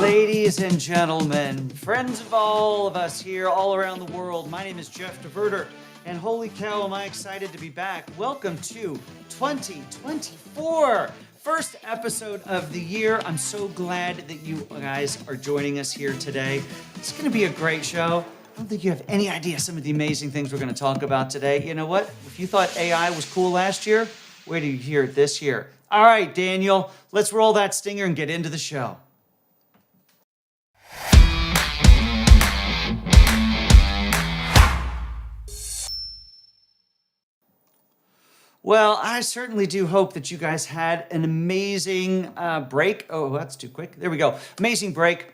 Ladies and gentlemen, friends of all of us here all around the world, my name is Jeff DeVerter, and holy cow, am I excited to be back. Welcome to 2024, first episode of the year. I'm so glad that you guys are joining us here today. It's going to be a great show. I don't think you have any idea some of the amazing things we're going to talk about today. You know what? If you thought AI was cool last year, wait till you hear it this year. All right, Daniel, let's roll that stinger and get into the show. Well, I certainly do hope that you guys had an amazing break. Oh, that's too quick. There we go. Amazing break.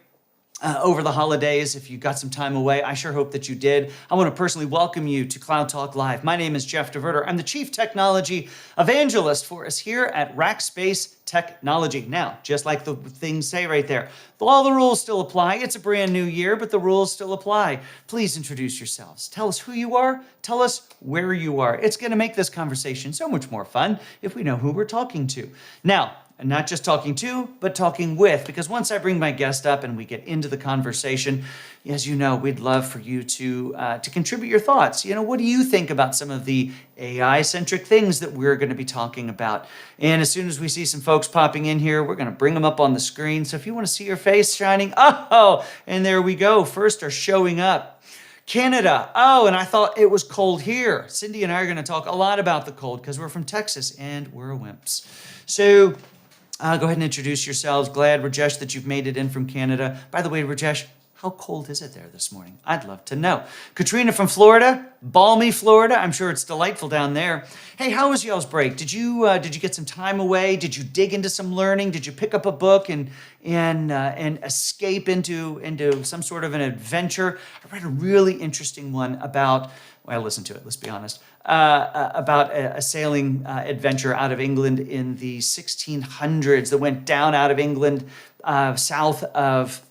Over the holidays, if you got some time away. I sure hope that you did. I want to personally welcome you to Cloud Talk Live. My name is Jeff DeVerter. I'm the Chief Technology Evangelist for us here at Rackspace Technology. Now, just like the things say right there, all the rules still apply. It's a brand new year, but the rules still apply. Please introduce yourselves. Tell us who you are. Tell us where you are. It's going to make this conversation so much more fun if we know who we're talking to. Now, and not just talking to, but talking with, because once I bring my guest up and we get into the conversation, as you know, we'd love for you to contribute your thoughts. You know, what do you think about some of the AI-centric things that we're going to be talking about? And as soon as we see some folks popping in here, we're going to bring them up on the screen. So if you want to see your face shining, oh, and there we go. First are showing up. Canada. Oh, and I thought it was cold here. Cindy and I are going to talk a lot about the cold because we're from Texas and we're wimps. So go ahead and introduce yourselves. Glad, Rajesh, that you've made it in from Canada. By the way, Rajesh, how cold is it there this morning? I'd love to know. Katrina from Florida, balmy Florida. I'm sure it's delightful down there. Hey, how was y'all's break? Did you get some time away? Did you dig into some learning? Did you pick up a book and escape into some sort of an adventure? I read a really interesting one about. Well, I listened to it, let's be honest, about a sailing adventure out of England in the 1600s that went down out of England, south of,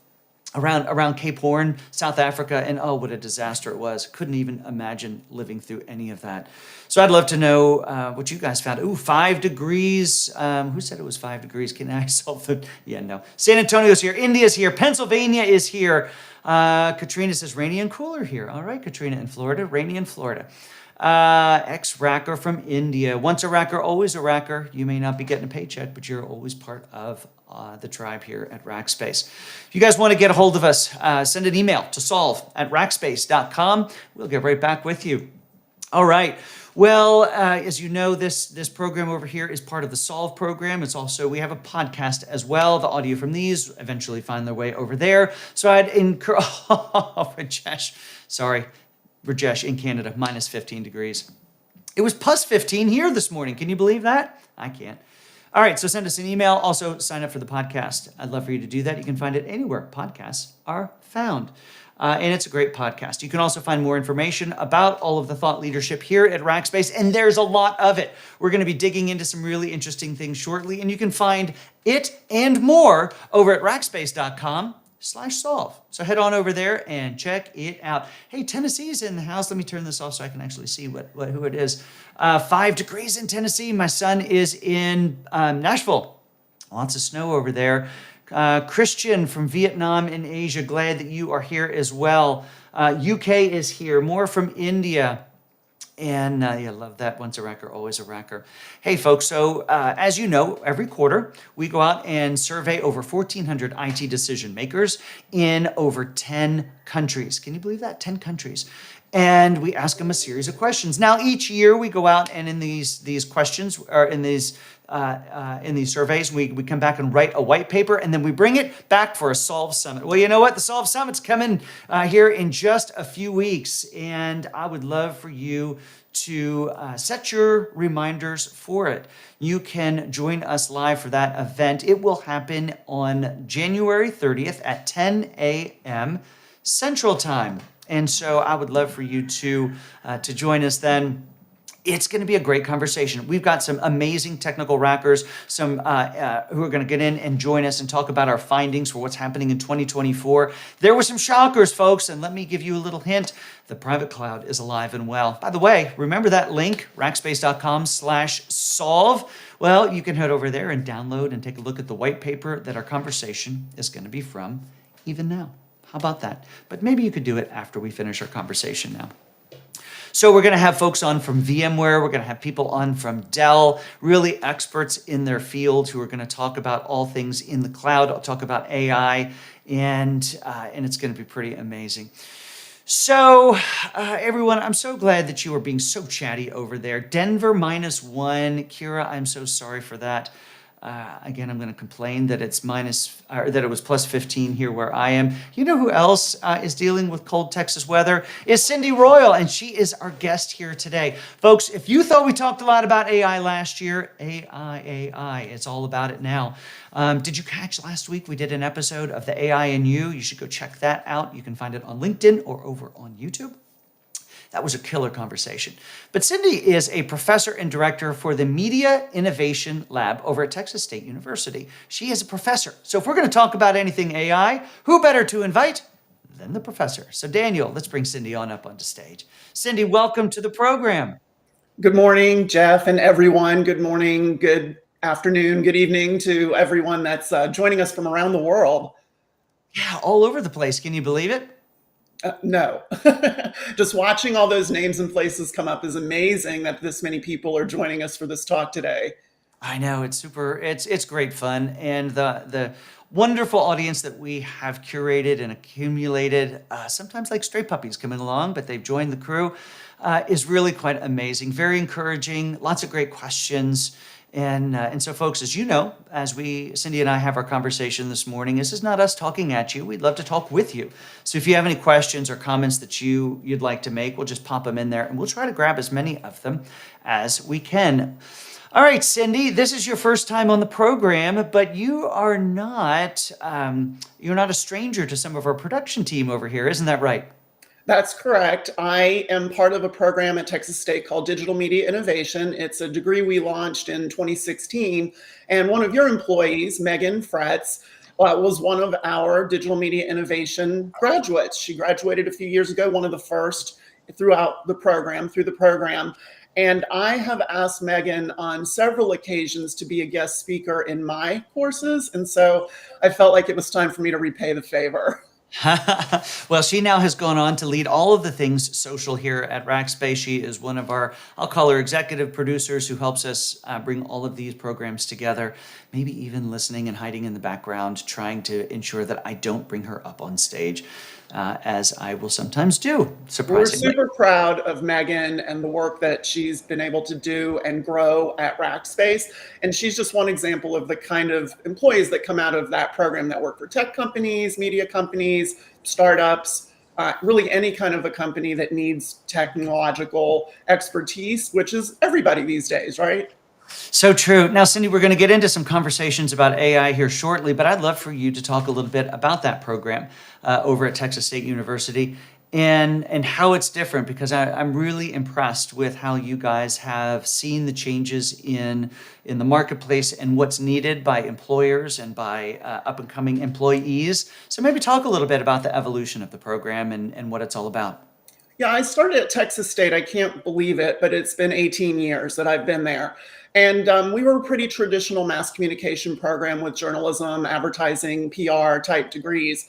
around Cape Horn, South Africa, and oh, what a disaster it was. Couldn't even imagine living through any of that. So I'd love to know what you guys found. Ooh, 5 degrees. Who said it was 5 degrees? Can I solve the, yeah, no. San Antonio's here, India's here, Pennsylvania is here. Katrina says rainy and cooler here. All right, Katrina in Florida, rainy in Florida. Ex-racker from India. Once a racker, always a racker. You may not be getting a paycheck, but you're always part of the tribe here at Rackspace. If you guys want to get a hold of us, send an email to solve@rackspace.com. We'll get right back with you. All right. Well, as you know, this program over here is part of the Solve program. It's also, we have a podcast as well. The audio from these eventually find their way over there. So I'd encourage, Rajesh in Canada, minus 15 degrees. It was plus 15 here this morning. Can you believe that? I can't. All right, so send us an email. Also, sign up for the podcast. I'd love for you to do that. You can find it anywhere podcasts are found. And it's a great podcast. You can also find more information about all of the thought leadership here at Rackspace, and there's a lot of it. We're going to be digging into some really interesting things shortly, and you can find it and more over at rackspace.com/solve. So head on over there and check it out. Hey, Tennessee's in the house. Let me turn this off so I can actually see who it is. 5 degrees in Tennessee. My son is in Nashville. Lots of snow over there. Christian from Vietnam in Asia, glad that you are here as well. UK is here, more from India. And yeah, love that. Once a racker, always a racker. Hey, folks, so as you know, every quarter we go out and survey over 1,400 IT decision makers in over 10 countries. Can you believe that? 10 countries. And we ask them a series of questions. Now, each year we go out and in these questions, or in these surveys, we come back and write a white paper, and then we bring it back for a Solve Summit. Well, you know what? The Solve Summit's coming here in just a few weeks, and I would love for you to set your reminders for it. You can join us live for that event. It will happen on January 30th at 10 a.m. Central Time. And so I would love for you to join us then. It's going to be a great conversation. We've got some amazing technical rackers, some who are going to get in and join us and talk about our findings for what's happening in 2024. There were some shockers, folks, and let me give you a little hint. The private cloud is alive and well. By the way, remember that link, rackspace.com/solve? Well, you can head over there and download and take a look at the white paper that our conversation is going to be from even now. How about that? But maybe you could do it after we finish our conversation now. So we're going to have folks on from VMware. We're going to have people on from Dell, really experts in their field who are going to talk about all things in the cloud. I'll talk about AI, and it's going to be pretty amazing. So, everyone, I'm so glad that you are being so chatty over there. Denver -1. Kira, I'm so sorry for that. Again, I'm going to complain that it was plus 15 here where I am. You know who else is dealing with cold Texas weather? Is Cindy Royal, and she is our guest here today. Folks, if you thought we talked a lot about AI last year, AI, it's all about it now. Did you catch last week? We did an episode of the AI and You. You should go check that out. You can find it on LinkedIn or over on YouTube. That was a killer conversation. But Cindy is a professor and director for the Media Innovation Lab over at Texas State University. She is a professor. So if we're going to talk about anything AI, who better to invite than the professor? So Daniel, let's bring Cindy on up onto stage. Cindy, welcome to the program. Good morning, Jeff and everyone. Good morning, good afternoon, good evening to everyone that's joining us from around the world. Yeah, all over the place. Can you believe it? No. Just watching all those names and places come up is amazing that this many people are joining us for this talk today. I know, it's super, it's great fun. And the wonderful audience that we have curated and accumulated, sometimes like stray puppies coming along, but they've joined the crew, is really quite amazing. Very encouraging, lots of great questions. And so, folks, as you know, as Cindy and I have our conversation this morning, this is not us talking at you. We'd love to talk with you. So if you have any questions or comments that you'd like to make, we'll just pop them in there, and we'll try to grab as many of them as we can. All right, Cindy, this is your first time on the program, but you are not a stranger to some of our production team over here, isn't that right? That's correct. I am part of a program at Texas State called Digital Media Innovation. It's a degree we launched in 2016. And one of your employees, Megan Fretz, was one of our Digital Media Innovation graduates. She graduated a few years ago, one of the first through the program. And I have asked Megan on several occasions to be a guest speaker in my courses. And so I felt like it was time for me to repay the favor. Well, she now has gone on to lead all of the things social here at Rackspace. She is one of our, I'll call her executive producers, who helps us bring all of these programs together, maybe even listening and hiding in the background, trying to ensure that I don't bring her up on stage, as I will sometimes do, surprisingly. We're super proud of Megan and the work that she's been able to do and grow at Rackspace. And she's just one example of the kind of employees that come out of that program that work for tech companies, media companies, startups, really any kind of a company that needs technological expertise, which is everybody these days, right? So true. Now, Cindy, we're going to get into some conversations about AI here shortly, but I'd love for you to talk a little bit about that program over at Texas State University and how it's different, because I'm really impressed with how you guys have seen the changes in the marketplace and what's needed by employers and by up-and-coming employees. So maybe talk a little bit about the evolution of the program and what it's all about. Yeah, I started at Texas State. I can't believe it, but it's been 18 years that I've been there. And we were a pretty traditional mass communication program with journalism, advertising, PR type degrees.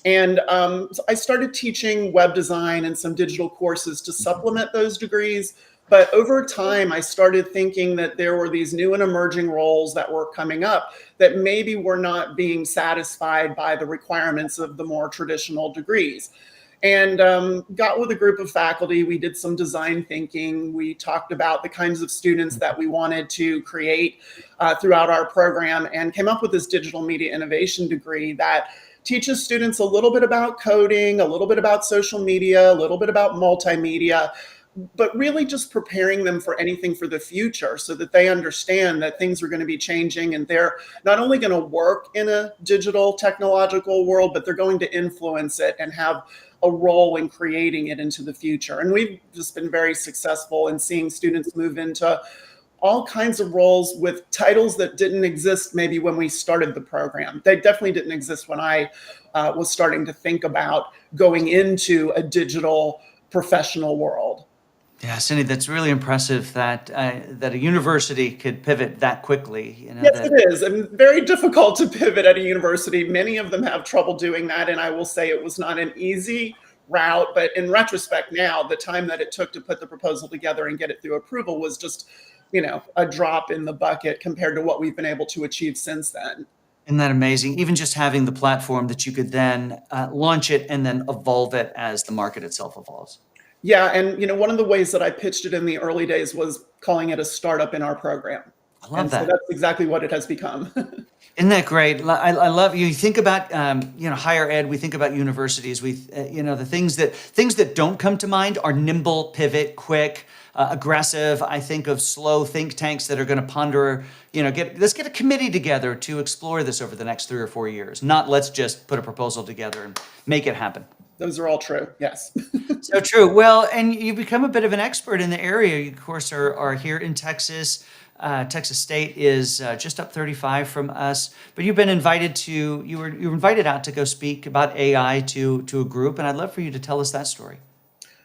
And so I started teaching web design and some digital courses to supplement those degrees. But over time, I started thinking that there were these new and emerging roles that were coming up that maybe were not being satisfied by the requirements of the more traditional degrees. And got with a group of faculty. We did some design thinking. We talked about the kinds of students that we wanted to create throughout our program, and came up with this digital media innovation degree that teaches students a little bit about coding, a little bit about social media, a little bit about multimedia, but really just preparing them for anything for the future so that they understand that things are going to be changing, and they're not only going to work in a digital technological world, but they're going to influence it and have a role in creating it into the future. And we've just been very successful in seeing students move into all kinds of roles with titles that didn't exist maybe when we started the program. They definitely didn't exist when I was starting to think about going into a digital professional world. Yeah, Cindy, that's really impressive that that a university could pivot that quickly. Yes, it is. And very difficult to pivot at a university. Many of them have trouble doing that. And I will say it was not an easy route. But in retrospect now, the time that it took to put the proposal together and get it through approval was just, a drop in the bucket compared to what we've been able to achieve since then. Isn't that amazing? Even just having the platform that you could then launch it and then evolve it as the market itself evolves. Yeah, and one of the ways that I pitched it in the early days was calling it a startup in our program. I love And so that. that's exactly what it has become. Isn't that great? I love you. You think about higher ed. We think about universities. We the things that don't come to mind are nimble, pivot, quick, aggressive. I think of slow think tanks that are going to ponder. Let's get a committee together to explore this over the next 3 or 4 years. Not let's just put a proposal together and make it happen. Those are all true. Yes. So true. Well, and you become a bit of an expert in the area. You, of course, are here in Texas. Texas State is just up 35 from us, but you've been invited to. You were invited out to go speak about AI to a group, and I'd love for you to tell us that story.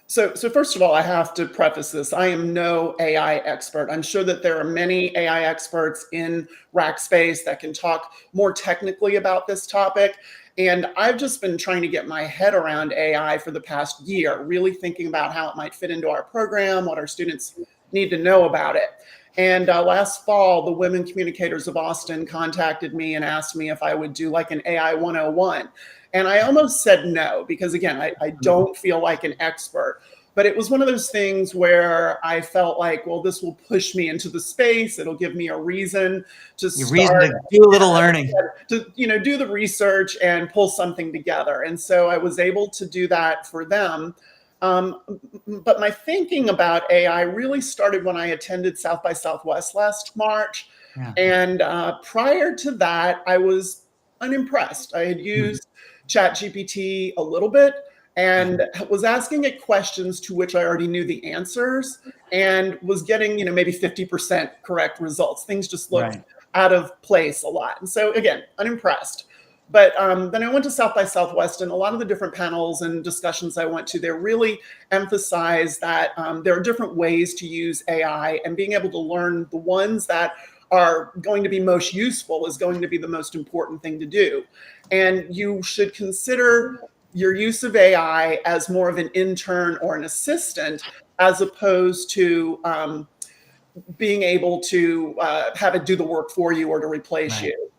So first of all, I have to preface this. I am no AI expert. I'm sure that there are many AI experts in rack space that can talk more technically about this topic. And I've just been trying to get my head around AI for the past year, really thinking about how it might fit into our program, what our students need to know about it. And last fall, the Women Communicators of Austin contacted me and asked me if I would do like an AI 101. And I almost said no, because again, I don't feel like an expert. But it was one of those things where I felt like, well, this will push me into the space. It'll give me a reason to Your reason to do a little learning. to do the research and pull something together. And so I was able to do that for them. But my thinking about AI really started when I attended South by Southwest last March. Yeah. And prior to that, I was unimpressed. I had used ChatGPT a little bit and was asking it questions to which I already knew the answers and was getting, maybe 50% correct results. Things just looked out of place a lot. And so again, unimpressed. But then I went to South by Southwest, and a lot of the different panels and discussions I went to there really emphasized that there are different ways to use AI, and being able to learn the ones that are going to be most useful is going to be the most important thing to do. And you should consider your use of AI as more of an intern or an assistant, as opposed to being able to have it do the work for you or to replace you.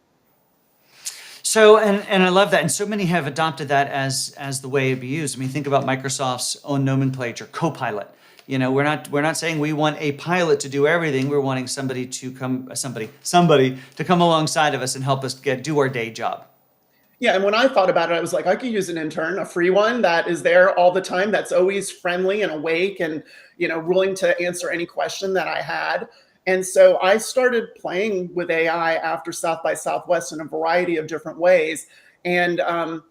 So, and I love that. And so many have adopted that as the way to be used. I mean, think about Microsoft's own nomenclature, Copilot. We're not saying we want a pilot to do everything. We're wanting somebody to come alongside of us and help us do our day job. Yeah, and when I thought about it, I was like, I could use an intern, a free one that is there all the time, that's always friendly and awake and, willing to answer any question that I had. And so I started playing with AI after South by Southwest in a variety of different ways. And, and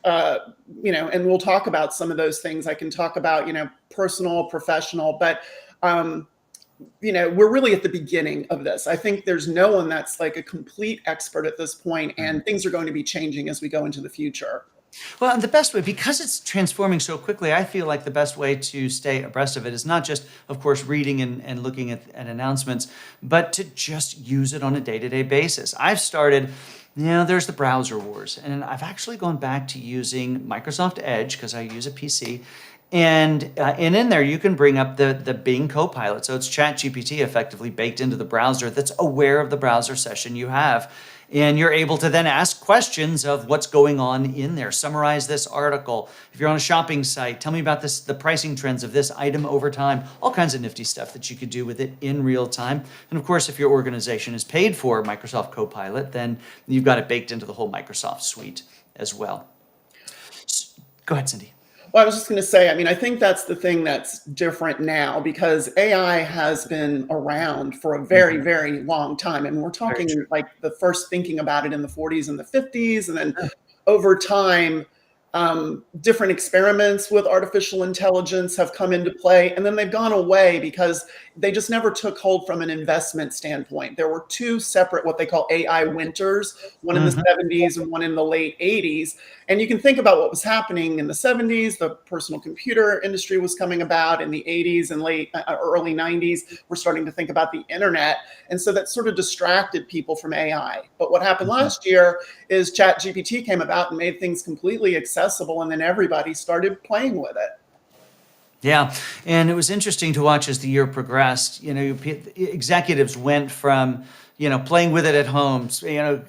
we'll talk about some of those things. I can talk about, personal, professional, but, we're really at the beginning of this. I think there's no one that's like a complete expert at this point, and things are going to be changing as we go into the future. Well, and the best way, because it's transforming so quickly, I feel like the best way to stay abreast of it is not just, of course, reading and looking at announcements, but to just use it on a day-to-day basis. I've started, there's the browser wars, and I've actually gone back to using Microsoft Edge because I use a PC. And in there, you can bring up the Bing Copilot. So it's ChatGPT effectively baked into the browser that's aware of the browser session you have. And you're able to then ask questions of what's going on in there. Summarize this article. If you're on a shopping site, tell me about the pricing trends of this item over time. All kinds of nifty stuff that you could do with it in real time. And of course, if your organization is paid for Microsoft Copilot, then you've got it baked into the whole Microsoft suite as well. Go ahead, Cindy. Well, I was just going to say, I think that's the thing that's different now, because AI has been around for a very, very long time. And we're talking like the first thinking about it in the 40s and the 50s. And then over time, different experiments with artificial intelligence have come into play, and then they've gone away because they just never took hold from an investment standpoint. There were two separate, what they call AI winters, one in the Mhm. 70s and one in the late 80s. And you can think about what was happening in the 70s. The personal computer industry was coming about. In the 80s and early 90s, we're starting to think about the internet. And so that sort of distracted people from AI. But what happened Mhm. last year is ChatGPT came about and made things completely accessible, and then everybody started playing with it. Yeah, and it was interesting to watch as the year progressed. Executives went from playing with it at home,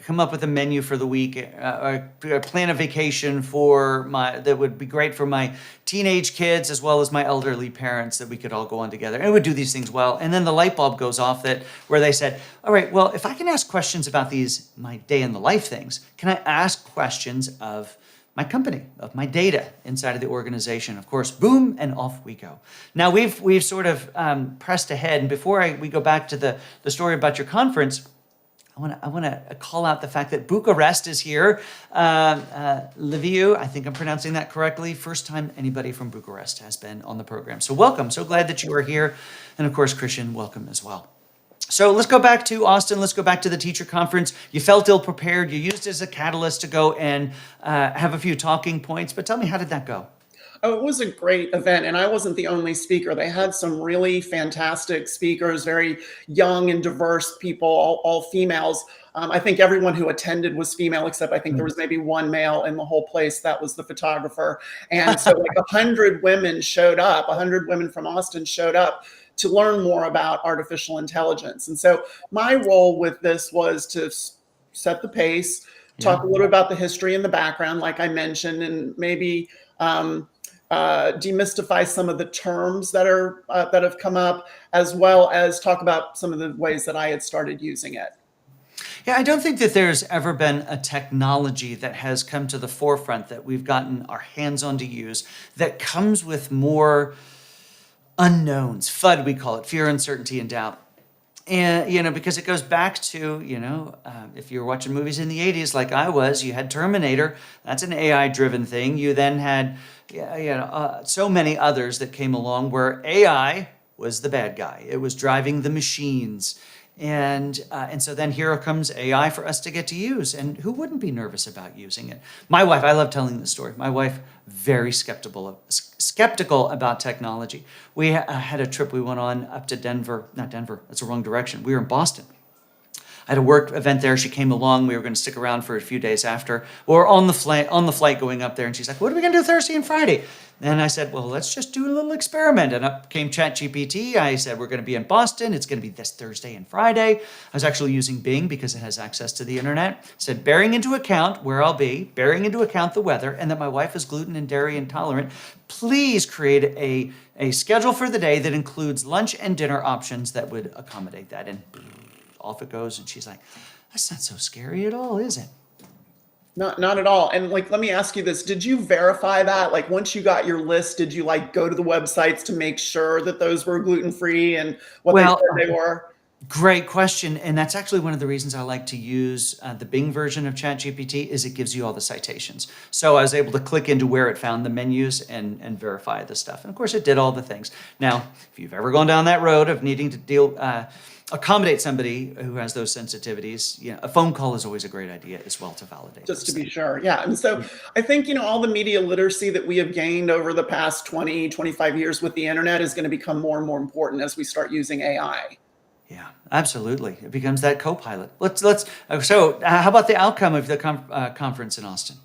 come up with a menu for the week, or plan a vacation for my that would be great for my teenage kids as well as my elderly parents that we could all go on together. And it would do these things well. And then the light bulb goes off that where they said, "All right, well, if I can ask questions about these my day in the life things, can I ask questions of my company, of my data inside of the organization?" Of course, boom, and off we go. Now we've sort of pressed ahead, and before we go back to the story about your conference, I want to call out the fact that Bucharest is here. Liviu, I think I'm pronouncing that correctly. First time anybody from Bucharest has been on the program. So welcome. So glad that you are here. And of course, Christian, welcome as well. So let's go back to Austin. Let's go back to the teacher conference. You felt ill prepared. You used it as a catalyst to go and have a few talking points. But tell me, how did that go? Oh, it was a great event, and I wasn't the only speaker. They had some really fantastic speakers, very young and diverse people, all females. I think everyone who attended was female, except I think there was maybe one male in the whole place. That was the photographer. And so, like 100 women showed up. 100 women from Austin showed up to learn more about artificial intelligence. And so, my role with this was to set the pace, Yeah. talk a little about the history and the background, like I mentioned, and maybe demystify some of the terms that have come up, as well as talk about some of the ways that I had started using it. Yeah, I don't think that there's ever been a technology that has come to the forefront that we've gotten our hands on to use that comes with more unknowns. FUD, we call it, fear, uncertainty, and doubt. And, because it goes back to, if you were watching movies in the 80s like I was, you had Terminator. That's an AI driven thing. You then had, so many others that came along where AI was the bad guy. It was driving the machines. And so then here comes AI for us to get to use. And who wouldn't be nervous about using it? My wife, I love telling this story. My wife, very skeptical about technology. We had a trip we went on up to Denver, not Denver, that's the wrong direction. We were in Boston. I had a work event there. She came along. We were going to stick around for a few days after. We were on the flight going up there, and she's like, "What are we going to do Thursday and Friday?" And I said, "Well, let's just do a little experiment." And up came ChatGPT. I said, "We're going to be in Boston. It's going to be this Thursday and Friday." I was actually using Bing because it has access to the internet. I said, bearing into account where I'll be, bearing into account the weather, and that my wife is gluten and dairy intolerant, please create a schedule for the day that includes lunch and dinner options that would accommodate that. And off it goes. And she's like, "That's not so scary at all, is it?" Not at all. And like, let me ask you this: did you verify that? Like, once you got your list, did you like go to the websites to make sure that those were gluten free and what they Well, said they were? great question. And that's actually one of the reasons I like to use the Bing version of ChatGPT is it gives you all the citations. So I was able to click into where it found the menus and verify the stuff. And of course, it did all the things. Now, if you've ever gone down that road of needing to accommodate somebody who has those sensitivities, a phone call is always a great idea as well to validate Just those to be things. sure. Yeah. And so I think, all the media literacy that we have gained over the past 20, 25 years with the internet is going to become more and more important as we start using AI. Yeah, absolutely. It becomes that co-pilot. How about the outcome of the conference in Austin?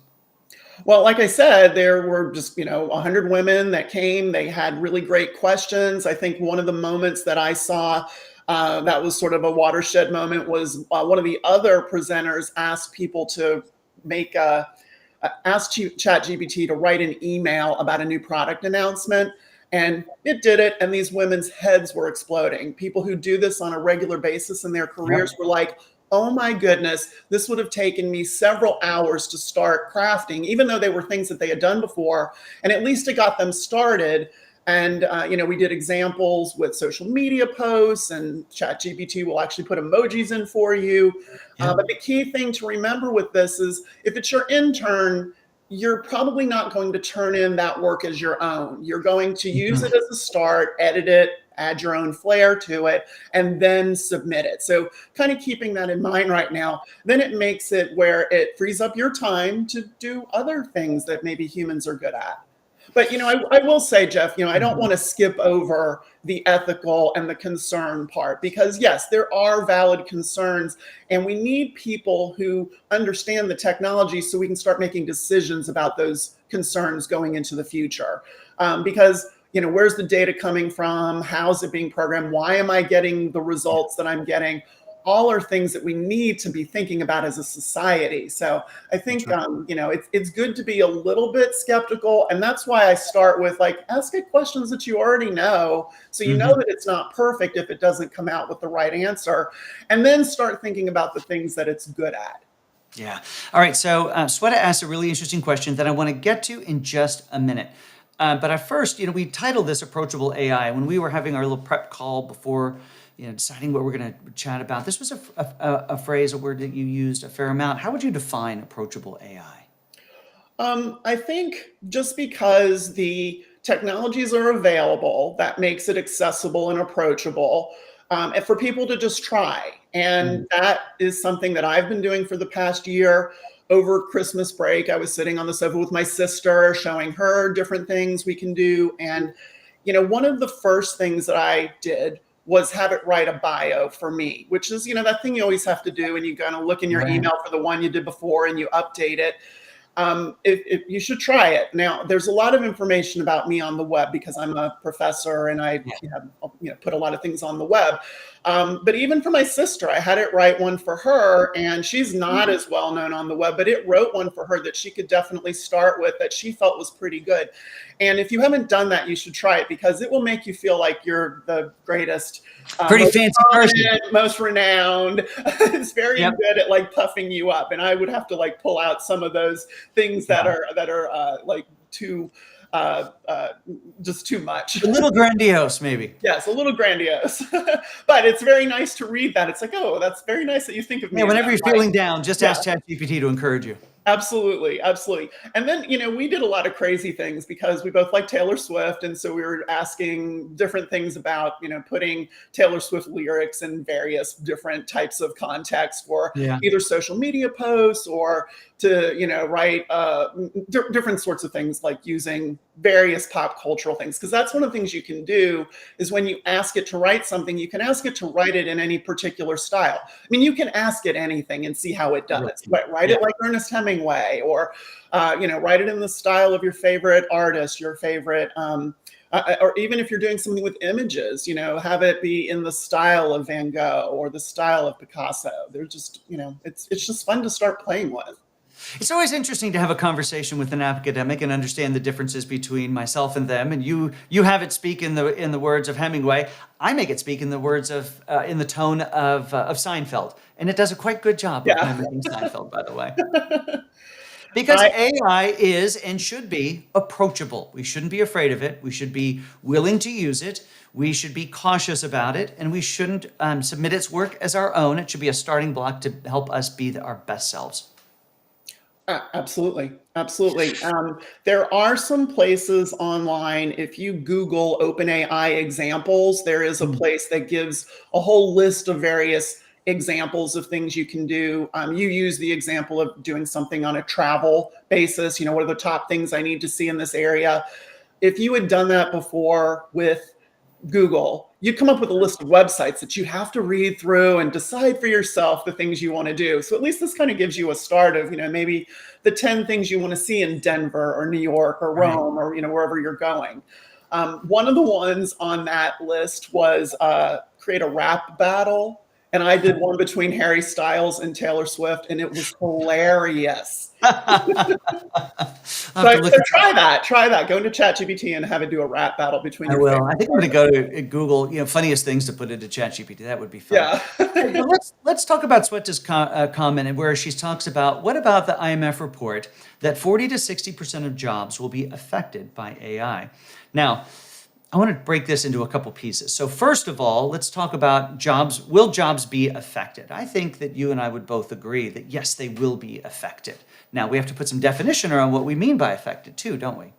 Well, like I said, there were just, 100 women that came. They had really great questions. I think one of the moments that I saw that was sort of a watershed moment was one of the other presenters asked people to make a, asked ChatGPT to write an email about a new product announcement. And it did it. And these women's heads were exploding. People who do this on a regular basis in their careers Yep. were like, "Oh my goodness, this would have taken me several hours to start crafting," even though they were things that they had done before. And at least it got them started. And, we did examples with social media posts, and ChatGPT will actually put emojis in for you. Yep. But the key thing to remember with this is if it's your intern, you're probably not going to turn in that work as your own. You're going to use it as a start, edit it, add your own flair to it, and then submit it. So kind of keeping that in mind right now, then it makes it where it frees up your time to do other things that maybe humans are good at. But I will say, Jeff, I don't want to skip over the ethical and the concern part, because yes, there are valid concerns, and we need people who understand the technology so we can start making decisions about those concerns going into the future. Because where's the data coming from? How's it being programmed? Why am I getting the results that I'm getting? All are things that we need to be thinking about as a society. So I think, it's good to be a little bit skeptical. And that's why I start with ask it questions that you already know. So you know that it's not perfect if it doesn't come out with the right answer. And then start thinking about the things that it's good at. Yeah. All right. So Sweta asked a really interesting question that I want to get to in just a minute. But at first, we titled this Approachable AI. When we were having our little prep call before deciding what we're going to chat about, this was a phrase, a word that you used a fair amount. How would you define approachable AI? I think just because the technologies are available, that makes it accessible and approachable, and for people to just try. And that is something that I've been doing for the past year. Over Christmas break, I was sitting on the sofa with my sister, showing her different things we can do. And, one of the first things that I did was have it write a bio for me, which is, that thing you always have to do. And you kind of look in your email for the one you did before and you update it. If you should try it. Now, there's a lot of information about me on the web because I'm a professor and I put a lot of things on the web. But even for my sister, I had it write one for her, and she's not as well known on the web, but it wrote one for her that she could definitely start with that she felt was pretty good. And if you haven't done that, you should try it because it will make you feel like you're the greatest, pretty fancy person, most renowned. It's very good at puffing you up. And I would have to pull out some of those things that are too just too much. A little grandiose, maybe. Yes, a little grandiose. But it's very nice to read that. It's like, oh, that's very nice that you think of me. Yeah, whenever you're feeling down, just ask ChatGPT to encourage you. Absolutely. Absolutely. And then, we did a lot of crazy things because we both like Taylor Swift. And so we were asking different things about, putting Taylor Swift lyrics in various different types of contexts for either social media posts or to, write different sorts of things like using various pop cultural things. Because that's one of the things you can do is when you ask it to write something, you can ask it to write it in any particular style. I mean, you can ask it anything and see how it does. Write it like Ernest Hemingway, or write it in the style of your favorite artist, your favorite, or even if you're doing something with images, have it be in the style of Van Gogh or the style of Picasso. They're just, it's just fun to start playing with. It's always interesting to have a conversation with an academic and understand the differences between myself and them. And you have it speak in the words of Hemingway. I make it speak in the words of in the tone of Seinfeld, and it does a quite good job of mimicking Seinfeld, by the way. Because AI is and should be approachable. We shouldn't be afraid of it. We should be willing to use it. We should be cautious about it, and we shouldn't submit its work as our own. It should be a starting block to help us be our best selves. Absolutely. Absolutely. There are some places online. If you Google OpenAI examples, there is a place that gives a whole list of various examples of things you can do. You use the example of doing something on a travel basis. What are the top things I need to see in this area? If you had done that before with Google, you'd come up with a list of websites that you have to read through and decide for yourself the things you want to do. So at least this kind of gives you a start of, maybe the 10 things you want to see in Denver or New York or Rome or, wherever you're going. One of the ones on that list was create a rap battle. And I did one between Harry Styles and Taylor Swift, and it was hilarious. So try that. Go into ChatGPT and have it do a rap battle between I will. I think I'm going to go to Google, funniest things to put into ChatGPT. That would be fun. Yeah. Let's talk about Sweta's comment and where she talks about, what about the IMF report that 40 to 60% of jobs will be affected by AI? Now, I want to break this into a couple pieces. So first of all, let's talk about jobs. Will jobs be affected? I think that you and I would both agree that yes, they will be affected. Now we have to put some definition around what we mean by affected too, don't we?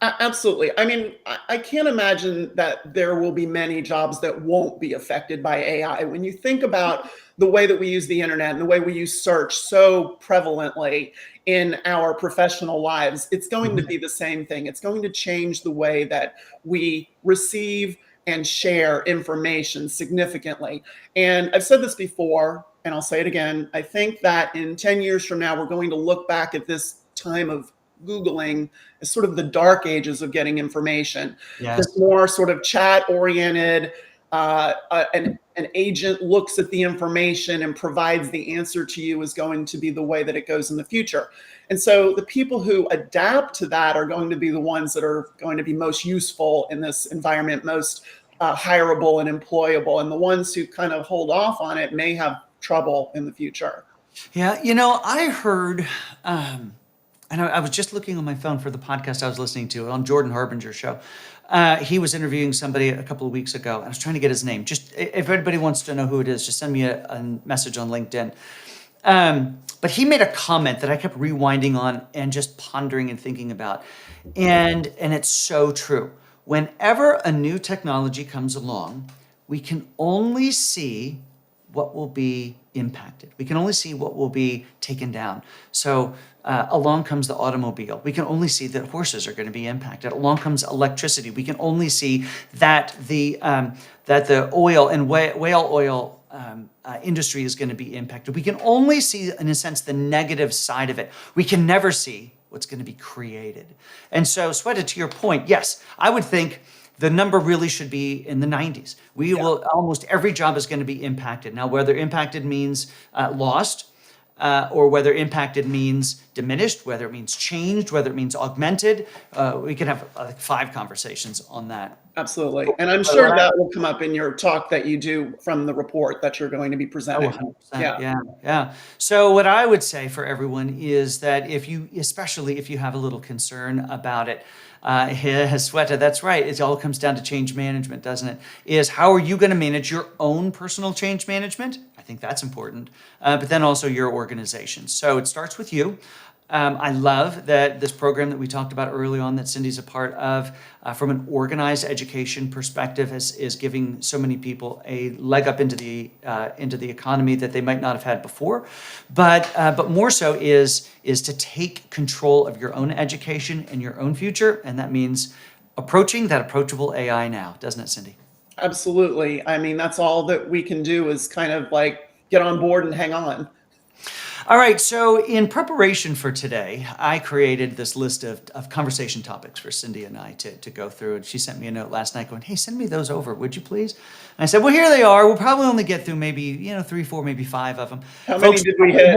Absolutely. I mean, I can't imagine that there will be many jobs that won't be affected by AI. When you think about the way that we use the internet and the way we use search so prevalently in our professional lives, it's going to Mhm. be the same thing. It's going to change the way that we receive and share information significantly. And I've said this before, and I'll say it again. I think that in 10 years from now, we're going to look back at this time of Googling as sort of the dark ages of getting information. This Yes. more sort of chat oriented, an agent looks at the information and provides the answer to you is going to be the way that it goes in the future. And so the people who adapt to that are going to be the ones that are going to be most useful in this environment, most hireable and employable. And the ones who kind of hold off on it may have trouble in the future. Yeah, I heard, and I was just looking on my phone for the podcast I was listening to on Jordan Harbinger's show. He was interviewing somebody a couple of weeks ago. I was trying to get his name. Just if anybody wants to know who it is, just send me a message on LinkedIn. But he made a comment that I kept rewinding on and just pondering and thinking about, and it's so true. Whenever a new technology comes along, we can only see what will be impacted. We can only see what will be taken down. So along comes the automobile. We can only see that horses are going to be impacted. Along comes electricity. We can only see that the oil and whale oil industry is going to be impacted. We can only see, in a sense, the negative side of it. We can never see what's going to be created. And so, Sweta, to your point, yes, I would think the number really should be in the 90s. We will, almost every job is going to be impacted. Now, whether impacted means lost, or whether impacted means diminished, whether it means changed, whether it means augmented, we can have 5 conversations on that. Absolutely. And I'm sure that will come up in your talk that you do from the report that you're going to be Oh, presenting. 100%. Yeah. Yeah, yeah. So what I would say for everyone is that if you, especially if you have a little concern about it, Sweta, that's right. It all comes down to change management, doesn't it? Is how are you going to manage your own personal change management? I think that's important. But then also your organization. So it starts with you. I love that this program that we talked about early on that Cindy's a part of, from an organized education perspective, is giving so many people a leg up into the economy that they might not have had before. But more so is to take control of your own education and your own future, and that means approaching that approachable AI now, doesn't it, Cindy? Absolutely. I mean, that's all that we can do is kind of like get on board and hang on. All right, so in preparation for today, I created this list of conversation topics for Cindy and I to go through. And she sent me a note last night going, hey, send me those over, would you please? And I said, well, here they are. We'll probably only get through maybe, 3, 4, maybe 5 of them. How many did we hit?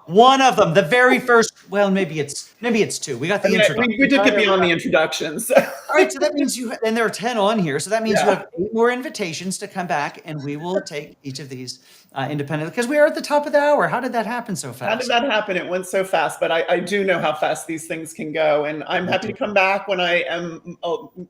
One of them, the very first, well, maybe it's 2. We got the introduction. We did get beyond the introductions. All right, so that means and there are 10 on here. So that means you Yeah. have 8 more invitations to come back, and we will take each of these independently because we are at the top of the hour. How did that happen so How fast? did that happen? It went so fast, but I do know how fast these things can go. And I'm happy to come back when I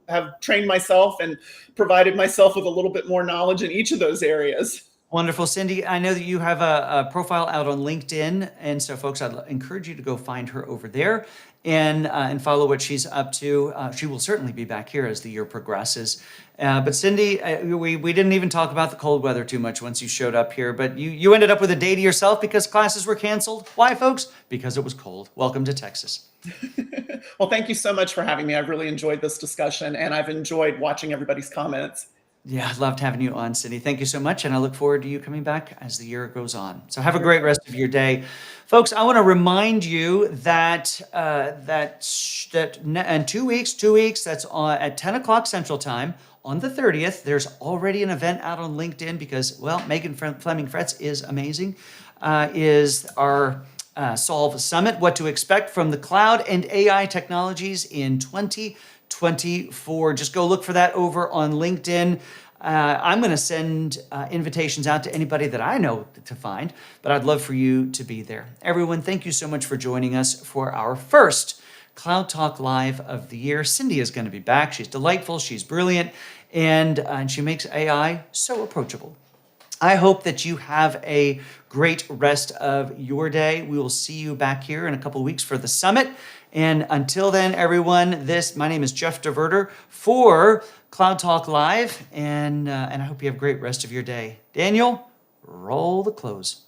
have trained myself and provided myself with a little bit more knowledge in each of those areas. Wonderful. Cindy, I know that you have a profile out on LinkedIn. And so, folks, I'd encourage you to go find her over there and follow what she's up to. She will certainly be back here as the year progresses. But Cindy, we didn't even talk about the cold weather too much once you showed up here. But you ended up with a day to yourself because classes were canceled. Why, folks? Because it was cold. Welcome to Texas. Well, thank you so much for having me. I've really enjoyed this discussion, and I've enjoyed watching everybody's comments. Yeah, I loved having you on, Cindy. Thank you so much, and I look forward to you coming back as the year goes on. So have a great rest of your day, folks. I want to remind you that in 2 weeks, that's at 10 o'clock Central Time on the 30th. There's already an event out on LinkedIn because, well, Megan Fleming Fretz is amazing. Is our Solve Summit: What to Expect from the Cloud and AI Technologies in 2024. Just go look for that over on LinkedIn. I'm going to send invitations out to anybody that I know to find, but I'd love for you to be there. Everyone, thank you so much for joining us for our first Cloud Talk Live of the Year. Cindy is going to be back. She's delightful. She's brilliant. And she makes AI so approachable. I hope that you have a great rest of your day. We will see you back here in a couple of weeks for the summit. And until then, everyone, my name is Jeff DeVerter for Cloud Talk Live, and I hope you have a great rest of your day. Daniel, roll the close.